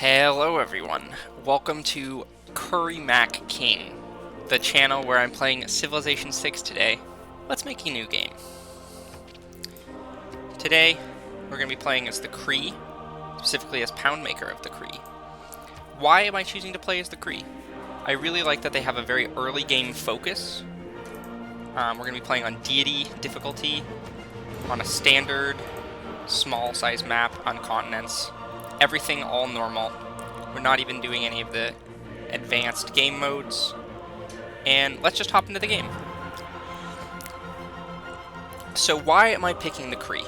Hello everyone, welcome to Cree King, the channel where I'm playing Civilization 6 today. Let's make a new game. Today, we're going to be playing as the Cree, specifically as Pound Maker of the Cree. Why am I choosing to play as the Cree? I really like that they have a very early game focus. We're going to be playing on Deity difficulty, on a standard, small size map on continents. Everything all normal. We're not even doing any of the advanced game modes. And let's just hop into the game. So why am I picking the Cree?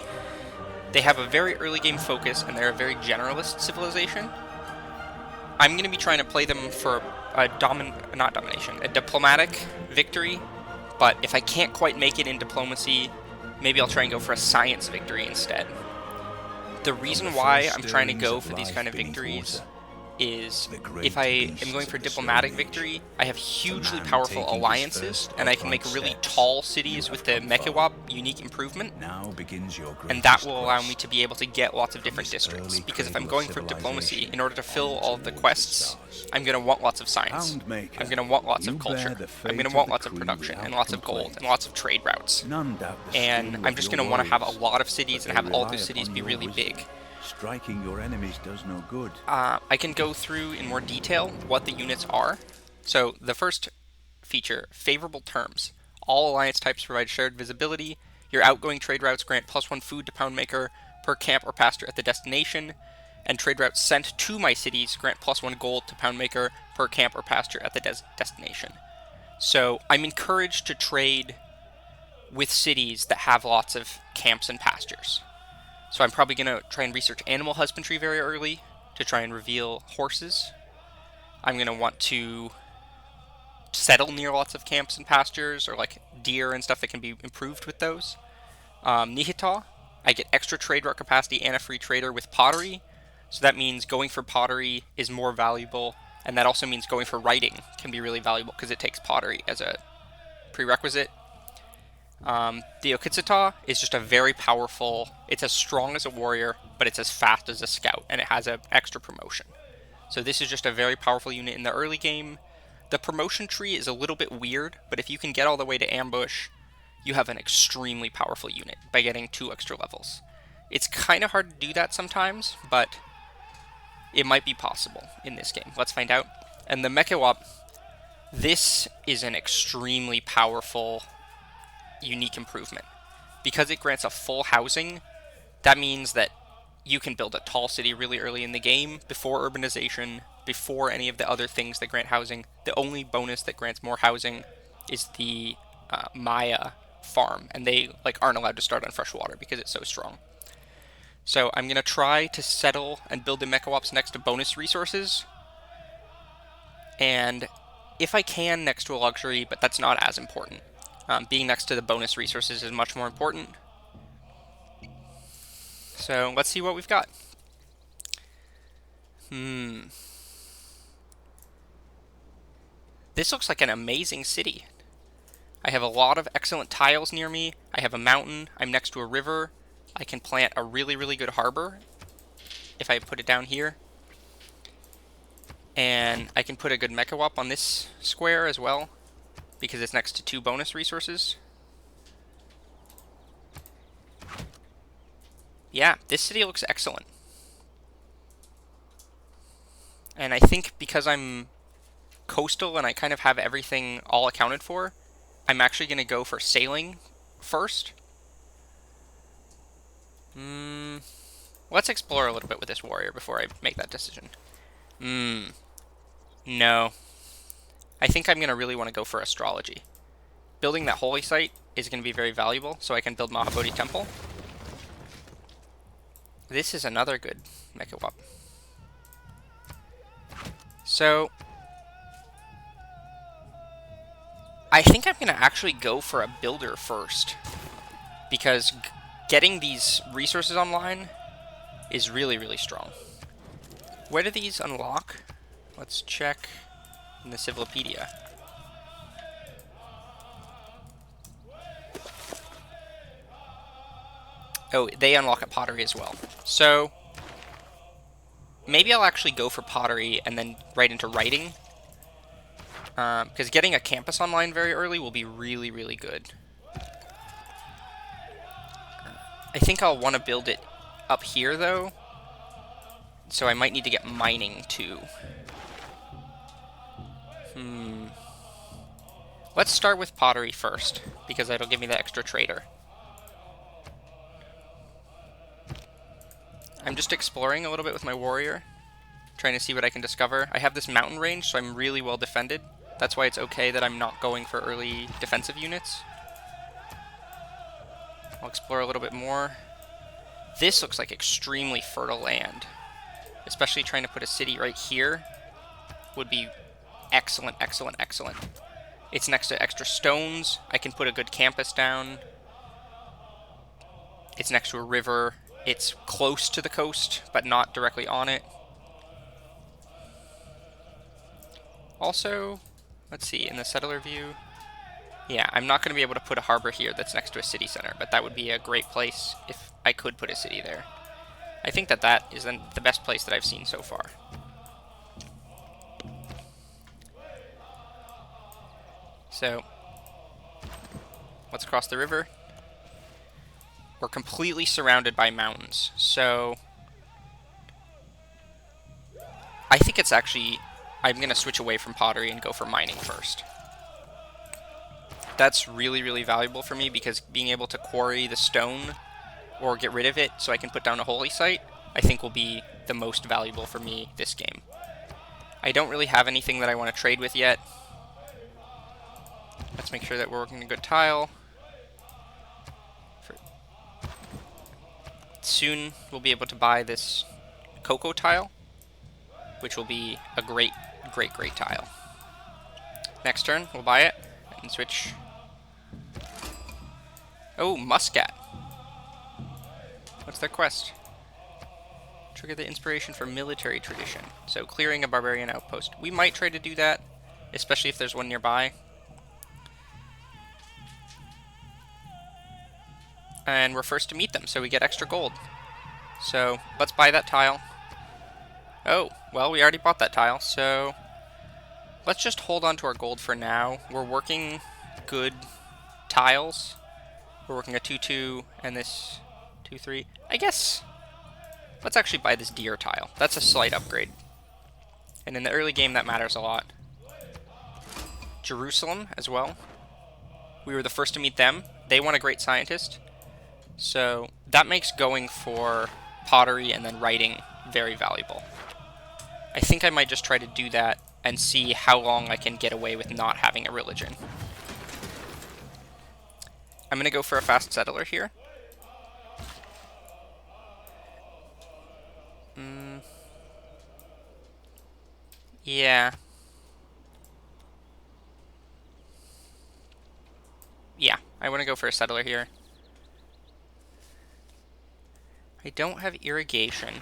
They have a very early game focus and they're a very generalist civilization. I'm going to be trying to play them for a diplomatic victory, but if I can't quite make it in diplomacy, maybe I'll try and go for a science victory instead. The reason why I'm trying to go for these kind of victories is if I am going for diplomatic victory, I have hugely powerful alliances, and I can make really tall cities with the Mekewap unique improvement, and that will allow me to be able to get lots of different districts, because if I'm going for diplomacy, in order to fill all of the quests, I'm going to want lots of science, I'm going to want lots of culture, I'm going to want lots of production, and lots of gold, and lots of trade routes, and I'm just going to want to have a lot of cities and have all those cities be really big. Striking your enemies does no good. I can go through in more detail what the units are. So the first feature, favorable terms. All alliance types provide shared visibility. Your outgoing trade routes grant +1 food to Pound Maker per camp or pasture at the destination. And trade routes sent to my cities grant +1 gold to Pound Maker per camp or pasture at the destination. So I'm encouraged to trade with cities that have lots of camps and pastures. So I'm probably going to try and research animal husbandry very early to try and reveal horses. I'm going to want to settle near lots of camps and pastures, or like deer and stuff that can be improved with those. Nihita, I get extra trade route capacity and a free trader with pottery. So that means going for pottery is more valuable, and that also means going for writing can be really valuable because it takes pottery as a prerequisite. The Okitsata is just a very powerful, it's as strong as a warrior, but it's as fast as a scout, and it has an extra promotion. So this is just a very powerful unit in the early game. The promotion tree is a little bit weird, but if you can get all the way to ambush, you have an extremely powerful unit by getting 2 extra levels. It's kind of hard to do that sometimes, but it might be possible in this game. Let's find out. And the Mekewap, this is an extremely powerful unique improvement. Because it grants a full housing, that means that you can build a tall city really early in the game, before urbanization, before any of the other things that grant housing. The only bonus that grants more housing is the Maya farm, and they aren't allowed to start on fresh water because it's so strong. So I'm going to try to settle and build the Mekewaps next to bonus resources, and if I can, next to a luxury, but that's not as important. Being next to the bonus resources is much more important. So let's see what we've got. This looks like an amazing city. I have a lot of excellent tiles near me. I have a mountain. I'm next to a river. I can plant a really, really good harbor if I put it down here. And I can put a good Mekewap on this square as well, because it's next to 2 bonus resources. Yeah, this city looks excellent. And I think because I'm coastal and I kind of have everything all accounted for, I'm actually going to go for sailing first. Let's explore a little bit with this warrior before I make that decision. No. I think I'm going to really want to go for astrology. Building that holy site is going to be very valuable, so I can build Mahabodi Temple. This is another good Mekewap. So I think I'm going to actually go for a builder first, because getting these resources online is really, really strong. Where do these unlock? Let's check in the Civilopedia. Oh, they unlock at pottery as well. So maybe I'll actually go for pottery and then right into writing. Because getting a campus online very early will be really, really good. I think I'll want to build it up here, though. So I might need to get mining, too. Let's start with pottery first, because that'll give me the extra trader. I'm just exploring a little bit with my warrior, trying to see what I can discover. I have this mountain range, so I'm really well defended. That's why it's okay that I'm not going for early defensive units. I'll explore a little bit more. This looks like extremely fertile land. Especially trying to put a city right here would be excellent, excellent, excellent. It's next to extra stones. I can put a good campus down. It's next to a river. It's close to the coast, but not directly on it. Also, let's see, in the settler view, yeah, I'm not going to be able to put a harbor here that's next to a city center, but that would be a great place if I could put a city there. I think that that is the best place that I've seen so far. So, let's cross the river. We're completely surrounded by mountains, so I think it's actually, I'm going to switch away from pottery and go for mining first. That's really, really valuable for me because being able to quarry the stone or get rid of it so I can put down a holy site, I think will be the most valuable for me this game. I don't really have anything that I want to trade with yet. Let's make sure that we're working a good tile. Soon we'll be able to buy this cocoa tile, which will be a great, great, great tile. Next turn, we'll buy it and switch. Oh, muscat. What's their quest? Trigger the inspiration for military tradition. So clearing a barbarian outpost. We might try to do that, especially if there's one nearby. And we're first to meet them, so we get extra gold. So let's buy that tile. Oh, well, we already bought that tile, so let's just hold on to our gold for now. We're working good tiles. We're working a 2-2 and this 2-3. I guess let's actually buy this deer tile. That's a slight upgrade. And in the early game, that matters a lot. Jerusalem as well. We were the first to meet them. They want a great scientist. So that makes going for pottery and then writing very valuable. I think I might just try to do that and see how long I can get away with not having a religion. I'm going to go for a fast settler here. Yeah. Yeah, I want to go for a settler here. I don't have irrigation.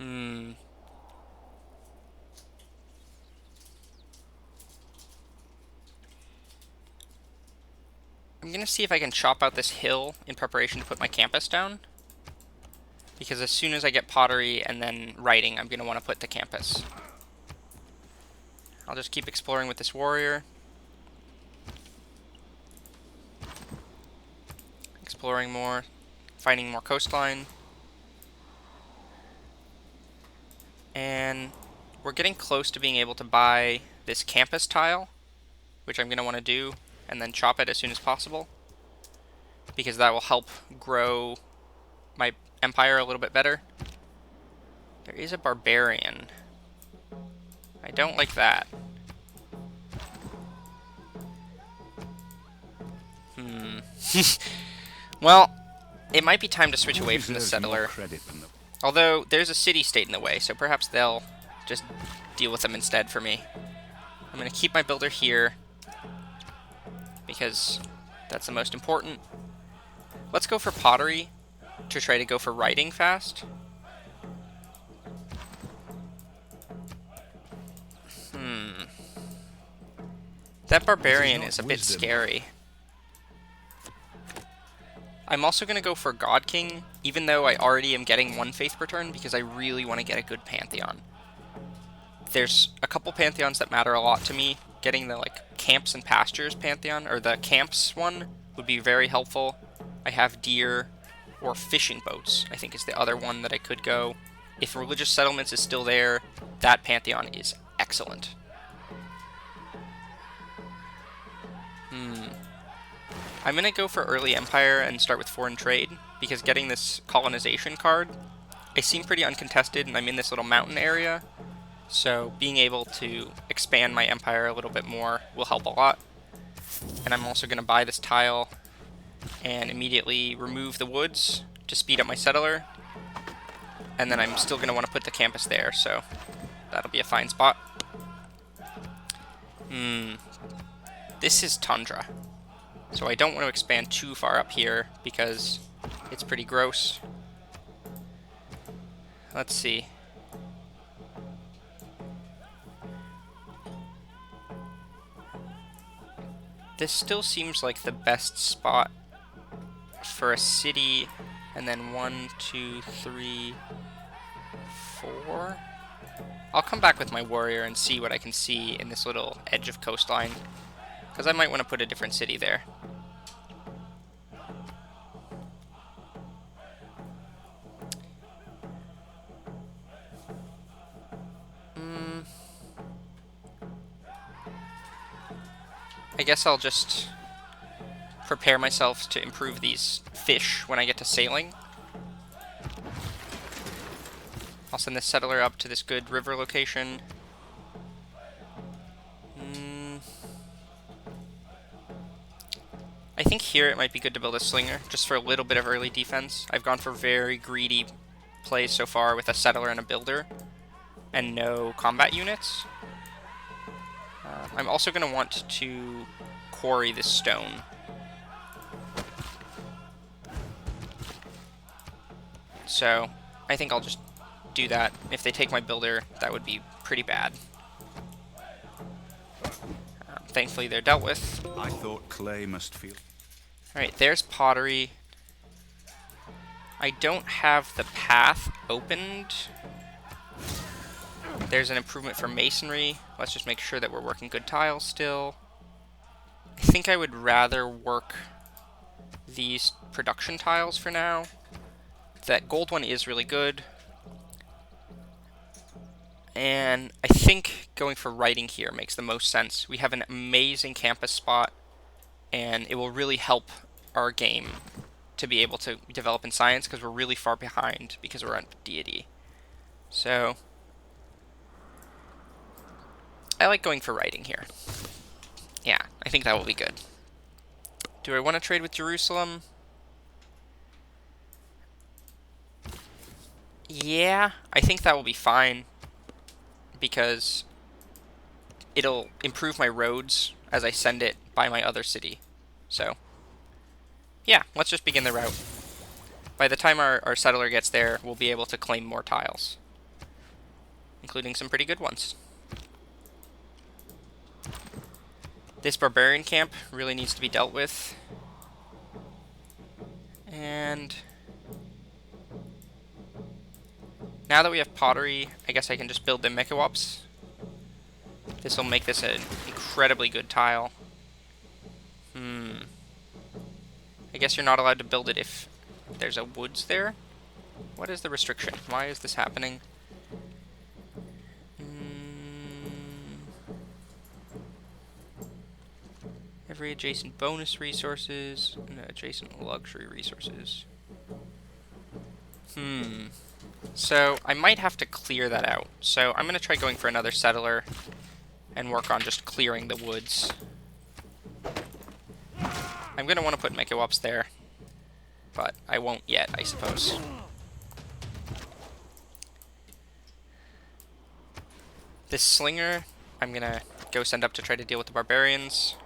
I'm going to see if I can chop out this hill in preparation to put my campus down. Because as soon as I get pottery and then writing, I'm going to want to put the campus. I'll just keep exploring with this warrior. Exploring more, finding more coastline. And we're getting close to being able to buy this campus tile, which I'm going to want to do, and then chop it as soon as possible. Because that will help grow my empire a little bit better. There is a barbarian. I don't like that. Well, it might be time to switch away from the settler. Although, there's a city-state in the way, so perhaps they'll just deal with them instead for me. I'm going to keep my builder here, because that's the most important. Let's go for pottery, to try to go for writing fast. That barbarian is a bit scary. I'm also going to go for God King, even though I already am getting 1 faith per turn, because I really want to get a good Pantheon. There's a couple Pantheons that matter a lot to me. Getting the Camps and Pastures Pantheon, or the Camps one, would be very helpful. I have Deer, or Fishing Boats, I think is the other one that I could go. If Religious Settlements is still there, that Pantheon is excellent. I'm going to go for Early Empire and start with Foreign Trade, because getting this Colonization card, I seem pretty uncontested, and I'm in this little mountain area, so being able to expand my empire a little bit more will help a lot. And I'm also going to buy this tile and immediately remove the woods to speed up my settler, and then I'm still going to want to put the campus there, so that'll be a fine spot. This is Tundra. So I don't want to expand too far up here because it's pretty gross. Let's see. This still seems like the best spot for a city, and then 1, 2, 3, 4. I'll come back with my warrior and see what I can see in this little edge of coastline, because I might want to put a different city there. I guess I'll just prepare myself to improve these fish when I get to sailing. I'll send this settler up to this good river location. I think here it might be good to build a slinger, just for a little bit of early defense. I've gone for very greedy plays so far with a settler and a builder, and no combat units. I'm also going to want to quarry this stone. So I think I'll just do that. If they take my builder, that would be pretty bad. Thankfully they're dealt with. I thought clay must feel. Alright, there's pottery. I don't have the path opened. There's an improvement for masonry. Let's just make sure that we're working good tiles still. I think I would rather work these production tiles for now. That gold one is really good. And I think going for writing here makes the most sense. We have an amazing campus spot, and it will really help our game to be able to develop in science, because we're really far behind because we're on Deity. So I like going for writing here. Yeah, I think that will be good. Do I want to trade with Jerusalem? Yeah, I think that will be fine, because it'll improve my roads as I send it by my other city. So yeah, let's just begin the route. By the time our settler gets there, we'll be able to claim more tiles, including some pretty good ones. This barbarian camp really needs to be dealt with. And now that we have pottery, I guess I can just build the Mekewaps. This will make this an incredibly good tile. I guess you're not allowed to build it if there's a woods there. What is the restriction? Why is this happening? Every adjacent bonus resources, and adjacent luxury resources. So I might have to clear that out. So I'm going to try going for another settler and work on just clearing the woods. I'm going to want to put Mekewaps there, but I won't yet, I suppose. This slinger, I'm going to go send up to try to deal with the barbarians.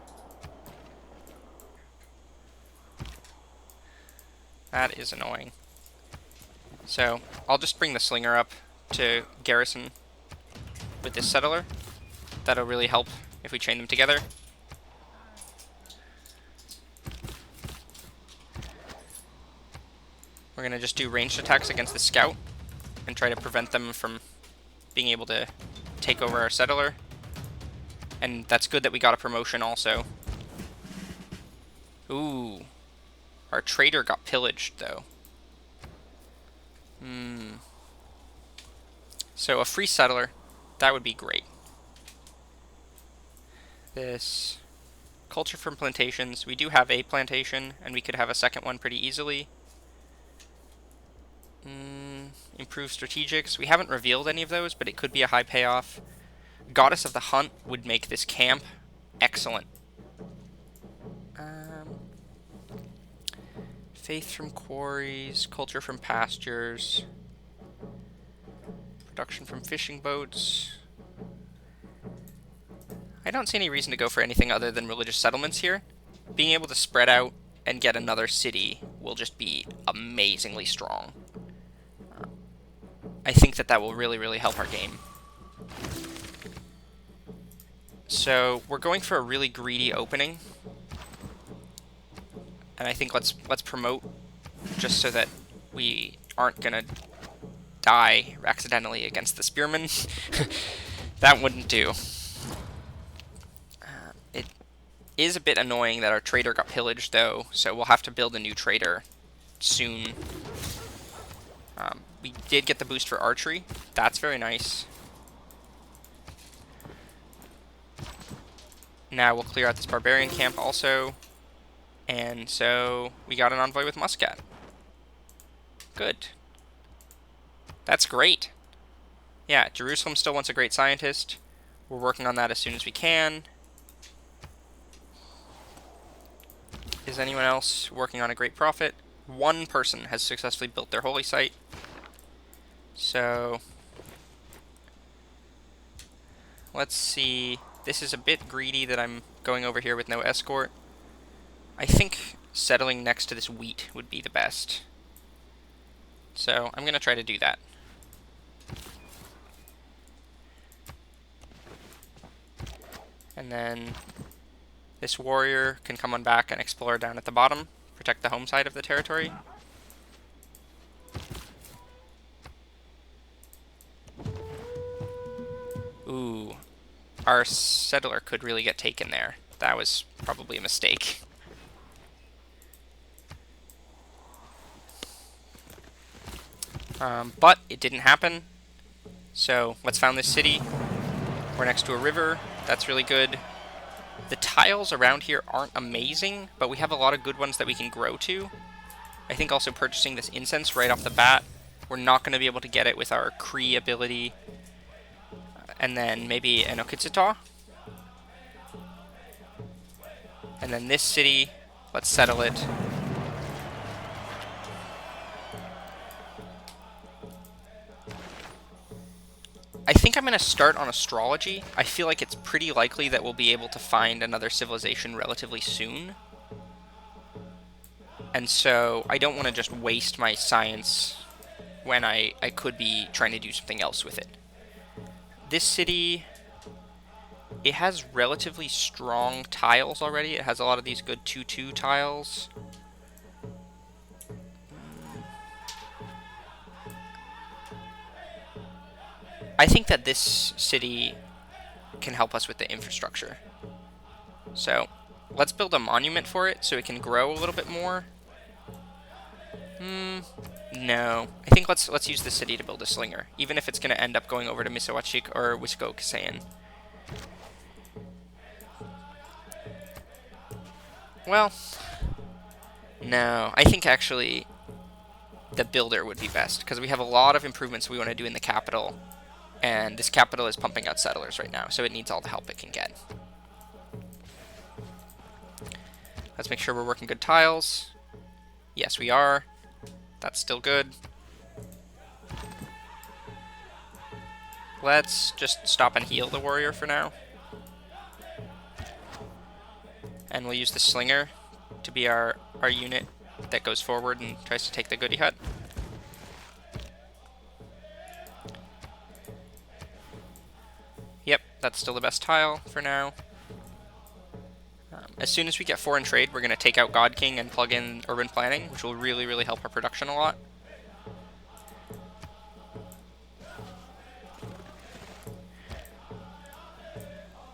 That is annoying. So I'll just bring the slinger up to garrison with this settler. That'll really help if we chain them together. We're going to just do ranged attacks against the scout and try to prevent them from being able to take over our settler. And that's good that we got a promotion also. Ooh. Our trader got pillaged, though. So a free settler, that would be great. This culture from plantations. We do have a plantation, and we could have a second one pretty easily. Improve strategics. We haven't revealed any of those, but it could be a high payoff. Goddess of the Hunt would make this camp excellent. Faith from quarries, culture from pastures, production from fishing boats. I don't see any reason to go for anything other than religious settlements here. Being able to spread out and get another city will just be amazingly strong. I think that will really, really help our game. So we're going for a really greedy opening. And I think let's promote just so that we aren't gonna die accidentally against the spearmen. That wouldn't do. It is a bit annoying that our trader got pillaged, though, so we'll have to build a new trader soon. We did get the boost for archery. That's very nice. Now we'll clear out this barbarian camp also. And so we got an envoy with Muscat. Good. That's great. Yeah, Jerusalem still wants a great scientist. We're working on that as soon as we can. Is anyone else working on a great prophet? One person has successfully built their holy site. So let's see. This is a bit greedy that I'm going over here with no escort. I think settling next to this wheat would be the best. So I'm going to try to do that. And then this warrior can come on back and explore down at the bottom, protect the home side of the territory. Ooh, our settler could really get taken there. That was probably a mistake. But it didn't happen. So let's found this city. We're next to a river. That's really good. The tiles around here aren't amazing, but we have a lot of good ones that we can grow to. I think also purchasing this incense right off the bat. We're not going to be able to get it with our Cree ability. And then maybe an Okitsita. And then this city, let's settle it. I think I'm going to start on astrology. I feel like it's pretty likely that we'll be able to find another civilization relatively soon. And so I don't want to just waste my science when I could be trying to do something else with it. This city, it has relatively strong tiles already. It has a lot of these good 2-2 tiles. I think that this city can help us with the infrastructure. So let's build a monument for it so it can grow a little bit more. No. I think let's use the city to build a slinger, even if it's going to end up going over to Misawachik or Wiskokisayan. Well, no. I think actually the builder would be best, because we have a lot of improvements we want to do in the capital. And this capital is pumping out settlers right now, so it needs all the help it can get. Let's make sure we're working good tiles. Yes, we are. That's still good. Let's just stop and heal the warrior for now. And we'll use the slinger to be our unit that goes forward and tries to take the goody hut. Yep, that's still the best tile for now. As soon as we get foreign trade, we're going to take out God King and plug in urban planning, which will really, really help our production a lot.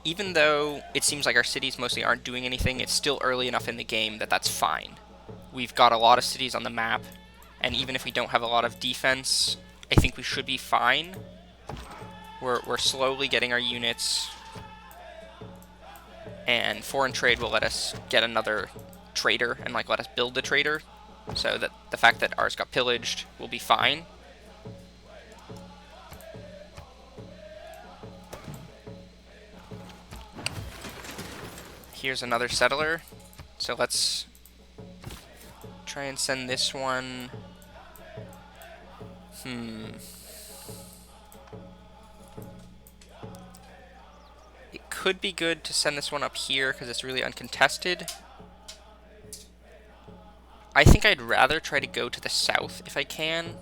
even though it seems like our cities mostly aren't doing anything, it's still early enough in the game that that's fine. We've got a lot of cities on the map, and even if we don't have a lot of defense, I think we should be fine. We're slowly getting our units, and foreign trade will let us get another trader and like let us build the trader, so that the fact that ours got pillaged will be fine. Here's another settler, so let's try and send this one. It could be good to send this one up here because it's really uncontested. I think I'd rather try to go to the south if I can.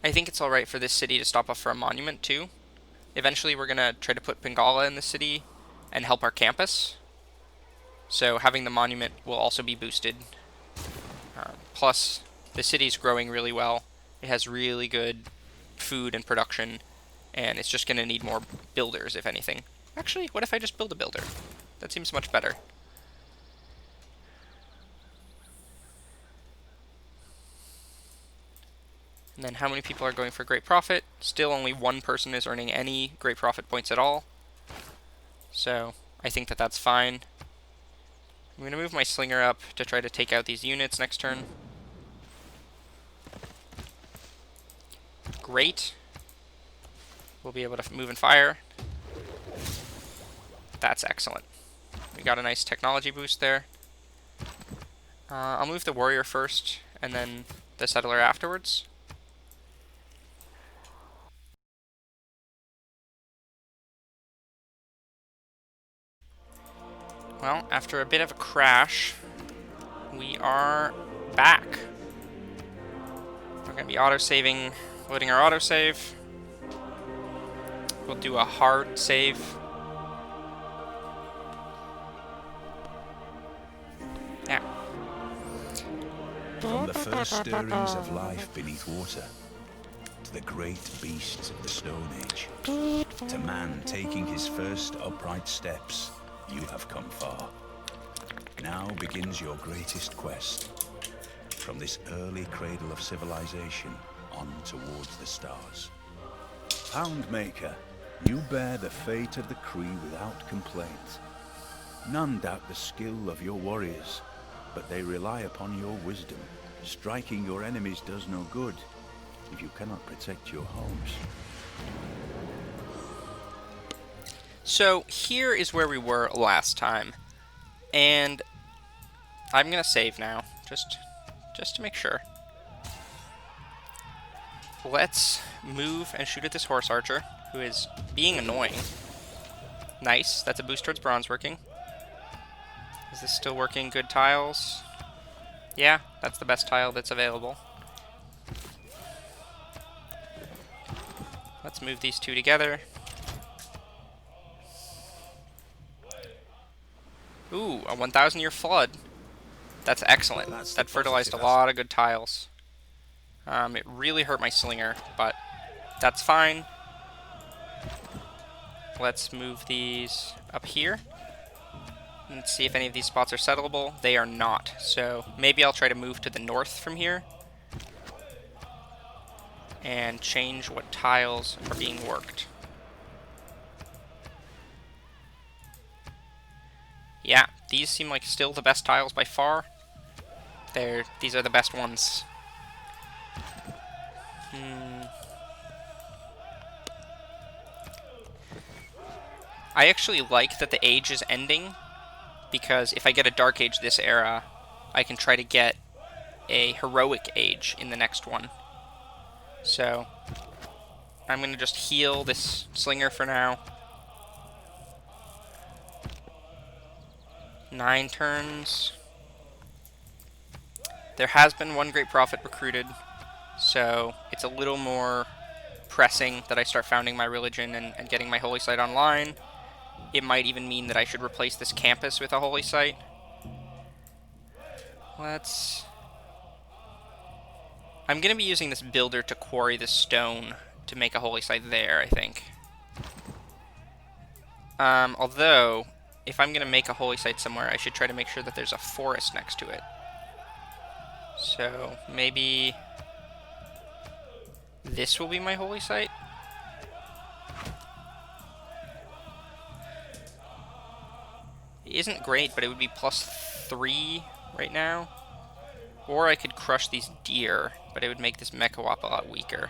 I think it's alright for this city to stop off for a monument too. Eventually we're going to try to put Pingala in the city and help our campus. So having the monument will also be boosted. Plus, the city's growing really well. It has really good food and production, and it's just going to need more builders, if anything. Actually, what if I just build a builder? That seems much better. And then how many people are going for great profit? Still only one person is earning any great profit points at all. So I think that that's fine. I'm going to move my slinger up to try to take out these units next turn. Great. We'll be able to move and fire. That's excellent. We got a nice technology boost there. I'll move the warrior first, and then the settler afterwards. Well, after a bit of a crash, we are back. We're going to be auto-saving, loading our autosave. We'll do a hard save. Yeah. From the first stirrings of life beneath water, to the great beasts of the Stone Age, to man taking his first upright steps, you have come far. Now begins your greatest quest. From this early cradle of civilization on towards the stars. Houndmaker, you bear the fate of the Cree without complaint. None doubt the skill of your warriors, but they rely upon your wisdom. Striking your enemies does no good if you cannot protect your homes. So here is where we were last time, and I'm gonna save now, just to make sure. Let's move and shoot at this horse archer, who is being annoying. Nice, that's a boost towards bronze working. Is this still working? Good tiles? Yeah, that's the best tile that's available. Let's move these two together. Ooh, a 1,000-year flood. That's excellent. That fertilized a lot of good tiles. It really hurt my slinger, but that's fine. Let's move these up here. Let's see if any of these spots are settleable. They are not, so maybe I'll try to move to the north from here and change what tiles are being worked. Yeah, these seem like still the best tiles by far. These are the best ones. I actually like that the age is ending, because if I get a Dark Age this era, I can try to get a Heroic Age in the next one. So, I'm going to just heal this Slinger for now. 9 turns. There has been one Great Prophet recruited, so it's a little more pressing that I start founding my religion and getting my holy site online. It might even mean that I should replace this campus with a holy site. let's... I'm going to be using this builder to quarry the stone to make a holy site there, I think. Although, if I'm going to make a holy site somewhere, I should try to make sure that there's a forest next to it. So, maybe this will be my holy site? It isn't great, but it would be +3 right now. Or I could crush these deer, but it would make this Mekewap a lot weaker.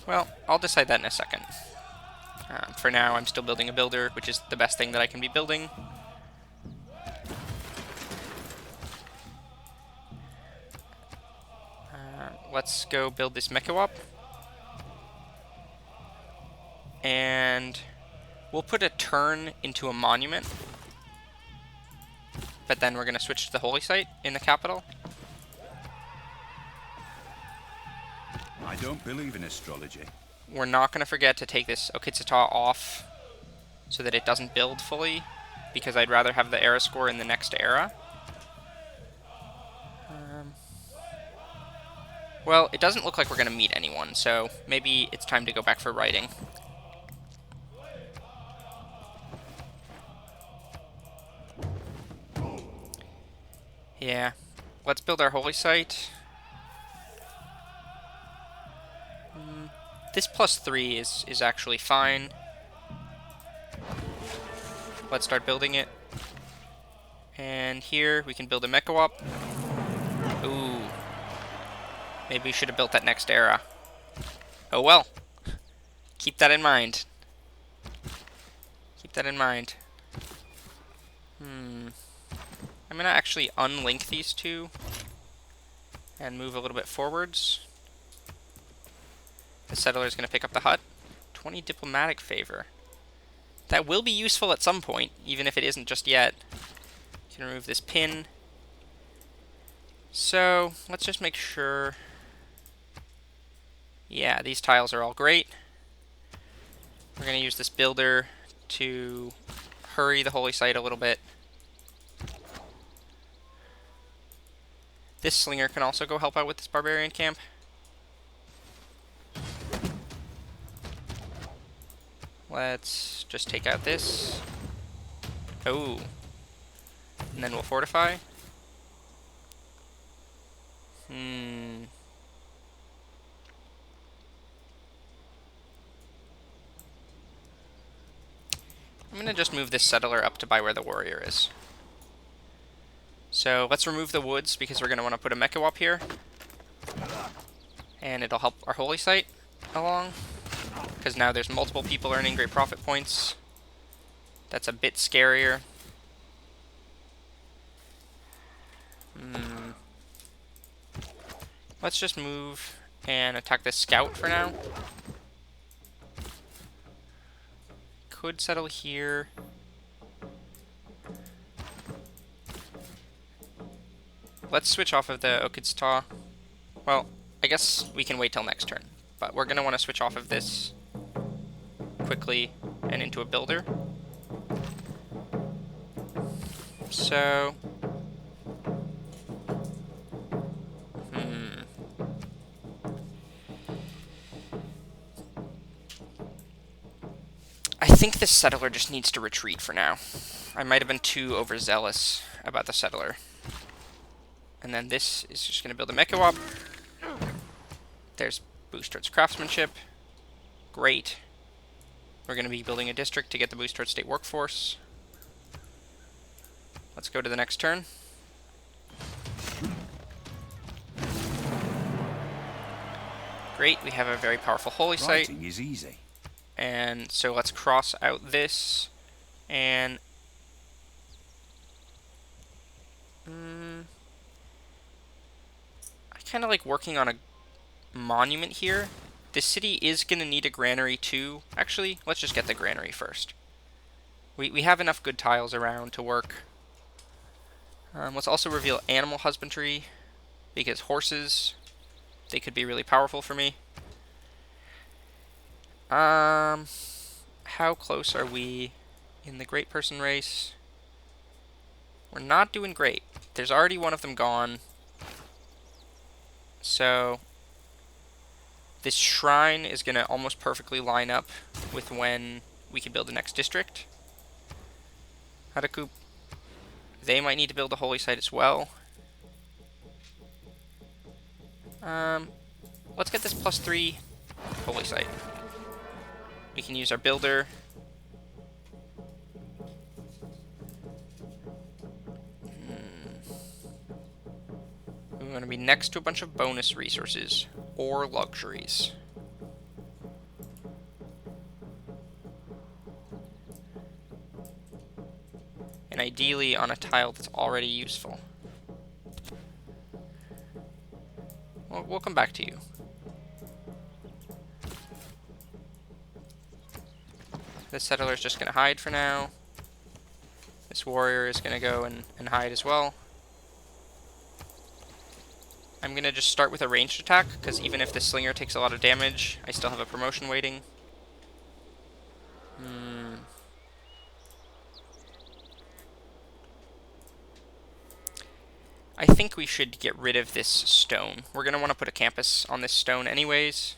Well, I'll decide that in a second. For now, I'm still building a builder, which is the best thing that I can be building. Let's go build this Mekewap. And we'll put a turn into a monument. But then we're going to switch to the holy site in the capital. I don't believe in astrology. We're not going to forget to take this Okitsata off so that it doesn't build fully, because I'd rather have the era score in the next era. Well, it doesn't look like we're going to meet anyone, so maybe it's time to go back for writing. Yeah, let's build our holy site. This +3 is actually fine. Let's start building it. And here we can build a Mekewap. Ooh. Maybe we should have built that next era. Oh well. Keep that in mind. Keep that in mind. I'm going to actually unlink these two and move a little bit forwards. The settler is going to pick up the hut. 20 diplomatic favor. That will be useful at some point, even if it isn't just yet. You can remove this pin. So, let's just make sure... Yeah, these tiles are all great. We're going to use this builder to hurry the holy site a little bit. This slinger can also go help out with this barbarian camp. Let's just take out this. Oh. And then we'll fortify. I'm going to just move this settler up to by where the warrior is. So let's remove the woods, because we're going to want to put a Mekewap here. And it'll help our holy site along, because now there's multiple people earning great profit points. That's a bit scarier. Let's just move and attack this scout for now. Could settle here. Let's switch off of the Okitsata. Well, I guess we can wait till next turn. But we're going to want to switch off of this quickly and into a builder. So... I think this settler just needs to retreat for now. I might have been too overzealous about the settler. And then this is just going to build a Mekewap. There's boost towards craftsmanship. Great. We're going to be building a district to get the boost towards state workforce. Let's go to the next turn. Great, we have a very powerful holy site. Writing is easy. And so let's cross out this, and I kind of like working on a monument here. This city is going to need a granary too. Actually, let's just get the granary first. We have enough good tiles around to work. Let's also reveal animal husbandry, because horses, they could be really powerful for me. How how close are we in the Great Person race? We're not doing great. There's already one of them gone. So this shrine is going to almost perfectly line up with when we can build the next district. Haraku, they might need to build a holy site as well. Let's get this +3 holy site. We can use our builder. We're going to be next to a bunch of bonus resources or luxuries. And ideally on a tile that's already useful. Well, we'll come back to you. This settler is just going to hide for now. This warrior is going to go and hide as well. I'm going to just start with a ranged attack, because even if the slinger takes a lot of damage, I still have a promotion waiting. I think we should get rid of this stone. We're going to want to put a campus on this stone anyways.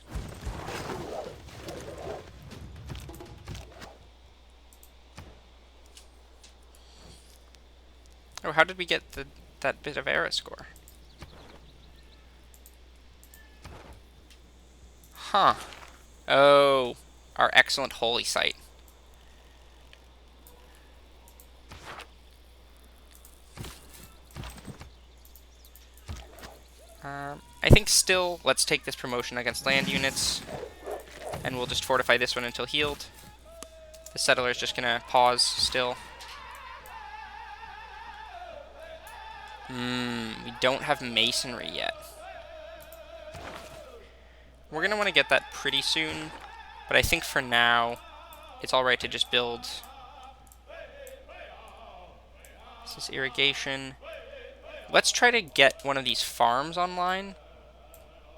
Oh, how did we get that bit of era score? Huh. Oh, our excellent holy site. I think still, let's take this promotion against land units, and we'll just fortify this one until healed. The settler is just gonna pause still. We don't have masonry yet. We're gonna want to get that pretty soon, but I think for now, it's alright to just build. This is irrigation. Let's try to get one of these farms online.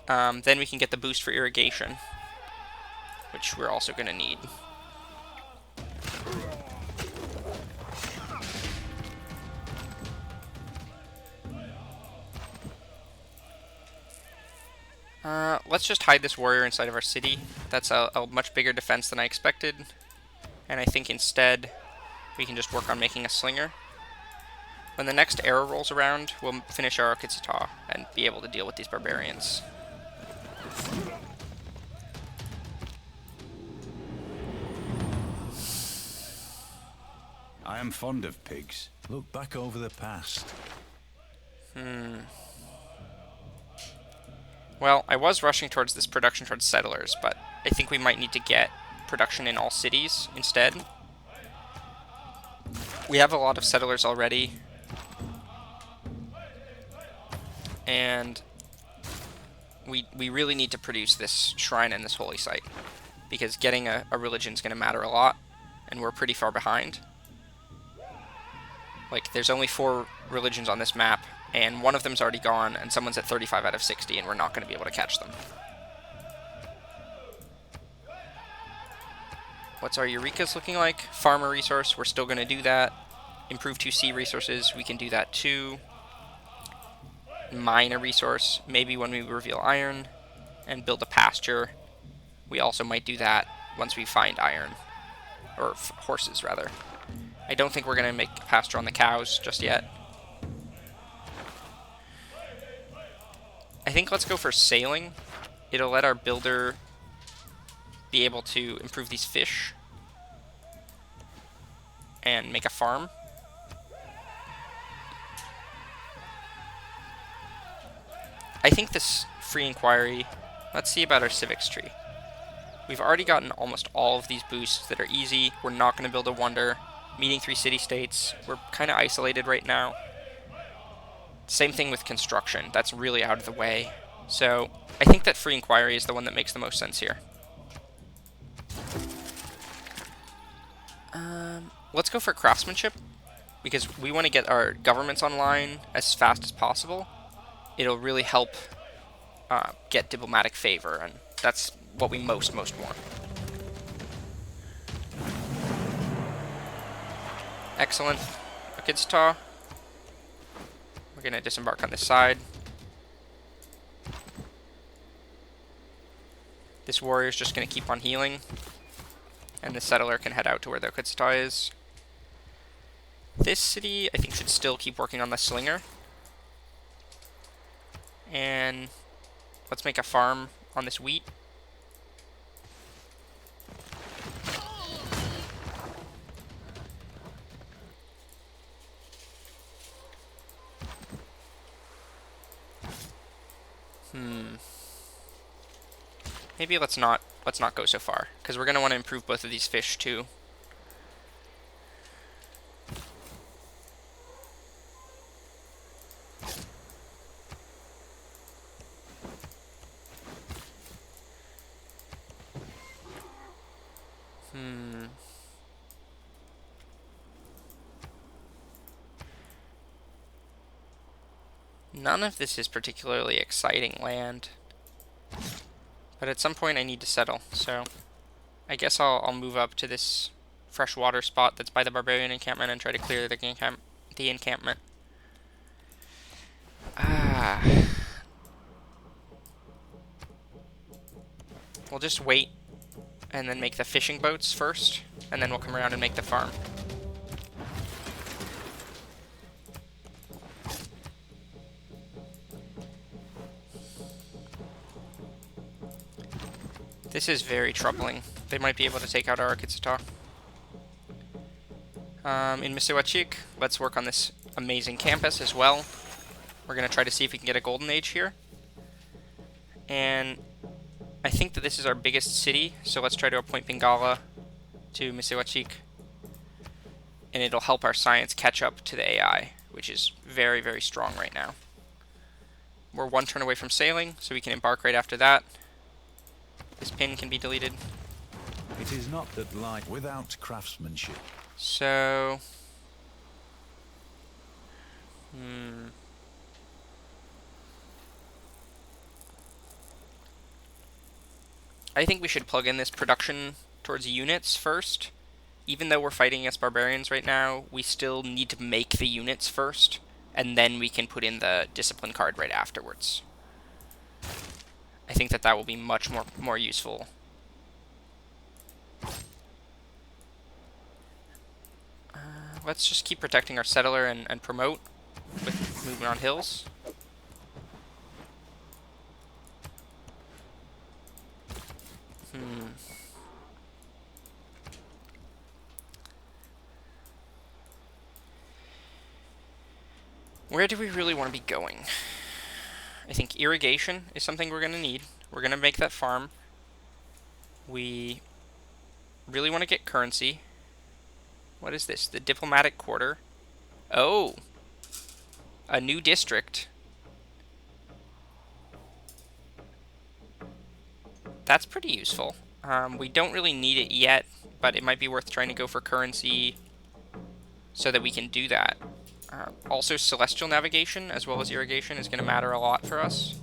Then we can get the boost for irrigation, which we're also going to need. Let's just hide this warrior inside of our city. That's a much bigger defense than I expected. And I think instead, we can just work on making a slinger. When the next era rolls around, we'll finish our Kitsita and be able to deal with these barbarians. I am fond of pigs. Look back over the past. Well, I was rushing towards this production towards settlers, but I think we might need to get production in all cities instead. We have a lot of settlers already. And we really need to produce this shrine and this holy site, because getting a religion is going to matter a lot, and we're pretty far behind. Like, there's only 4 religions on this map, and one of them's already gone, and someone's at 35 out of 60, and we're not going to be able to catch them. What's our Eureka's looking like? Farmer resource, we're still going to do that. Improve 2C resources, we can do that too. Mine a resource, maybe when we reveal iron, and build a pasture. We also might do that once we find iron, or horses rather. I don't think we're going to make a pasture on the cows just yet. I think let's go for sailing. It'll let our builder be able to improve these fish and make a farm. I think this free inquiry, let's see about our civics tree. We've already gotten almost all of these boosts that are easy. We're not going to build a wonder. Meeting 3 city-states, we're kind of isolated right now. Same thing with construction, that's really out of the way. So I think that free inquiry is the one that makes the most sense here. Let's go for craftsmanship, because we want to get our governments online as fast as possible. It'll really help get diplomatic favor, and that's what we most want. Excellent. Akidstaw. We're going to disembark on this side. This warrior is just going to keep on healing. And the settler can head out to where the Akidstaw is. This city, I think, should still keep working on the slinger. And let's make a farm on this wheat. Maybe let's not go so far, because we're going to want to improve both of these fish too. None of this is particularly exciting land. But at some point I need to settle, so I guess I'll move up to this freshwater spot that's by the barbarian encampment and try to clear the encampment. We'll just wait and then make the fishing boats first, and then we'll come around and make the farm. This is very troubling. They might be able to take out our Akidstaw. In Mekewaps, let's work on this amazing campus as well. We're going to try to see if we can get a golden age here. And I think that this is our biggest city, so let's try to appoint Bengala to Mekewaps. And it'll help our science catch up to the AI, which is very, very strong right now. We're one turn away from sailing, so we can embark right after that. This pin can be deleted. It is not that light without craftsmanship. So... I think we should plug in this production towards units first. Even though we're fighting against barbarians right now, we still need to make the units first, and then we can put in the discipline card right afterwards. I think that will be much more useful. Let's just keep protecting our settler and promote with movement on hills. Where do we really want to be going? I think irrigation is something we're going to need. We're going to make that farm. We really want to get currency. What is this? The diplomatic quarter. Oh! A new district. That's pretty useful. We don't really need it yet, but it might be worth trying to go for currency so that we can do that. Also, celestial navigation as well as irrigation is going to matter a lot for us.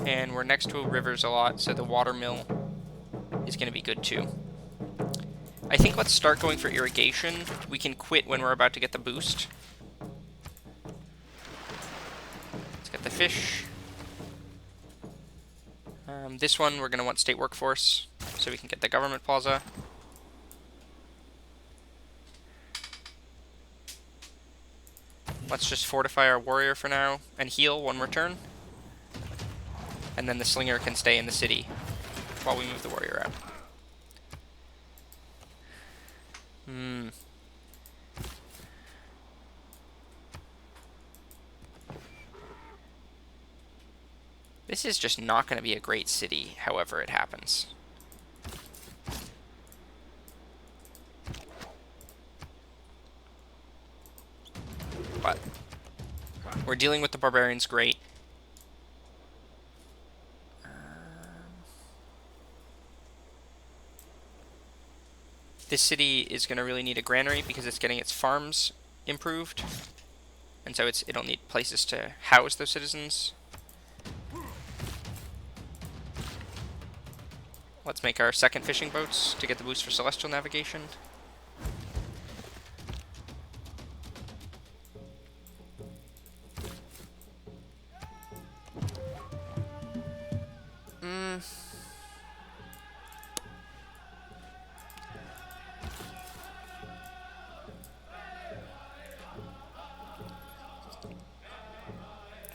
And we're next to rivers a lot, so the water mill is going to be good too. I think let's start going for irrigation. We can quit when we're about to get the boost. Let's get the fish. This one we're going to want state workforce, so we can get the government plaza. Let's just fortify our warrior for now and heal one more turn. And then the slinger can stay in the city while we move the warrior out. This is just not going to be a great city, however it happens. But we're dealing with the barbarians great. This city is going to really need a granary because it's getting its farms improved. And so it'll need places to house those citizens. Let's make our second fishing boats to get the boost for celestial navigation.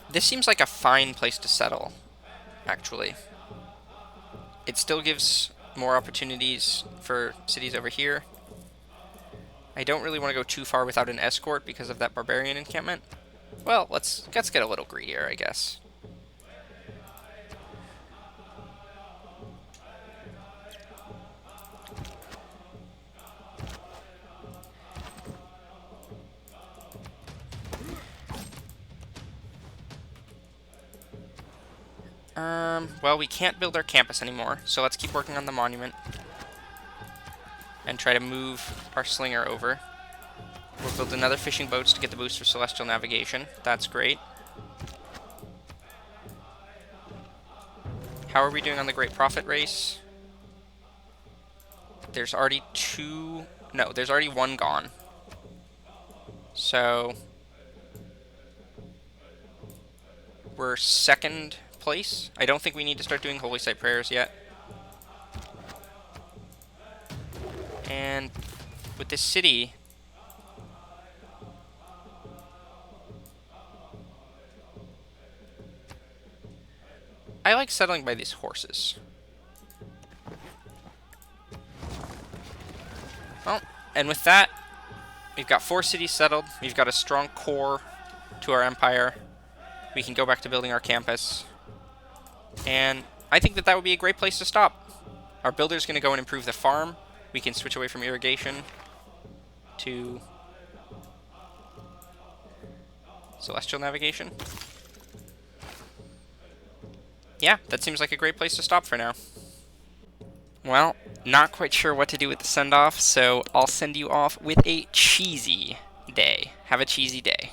This seems like a fine place to settle, actually. It still gives more opportunities for cities over here. I don't really want to go too far without an escort because of that barbarian encampment. Well, let's get a little greedier, I guess. Well, we can't build our campus anymore, so let's keep working on the monument. And try to move our slinger over. We'll build another fishing boats to get the boost for celestial navigation. That's great. How are we doing on the Great Prophet race? There's already there's already one gone. So we're second place. I don't think we need to start doing holy site prayers yet. And with this city, I like settling by these horses. Well, and with that, we've got 4 cities settled. We've got a strong core to our empire. We can go back to building our campus. And I think that would be a great place to stop. Our builder's going to go and improve the farm. We can switch away from irrigation to celestial navigation. Yeah, that seems like a great place to stop for now. Well, not quite sure what to do with the send-off, so I'll send you off with a cheesy day. Have a cheesy day.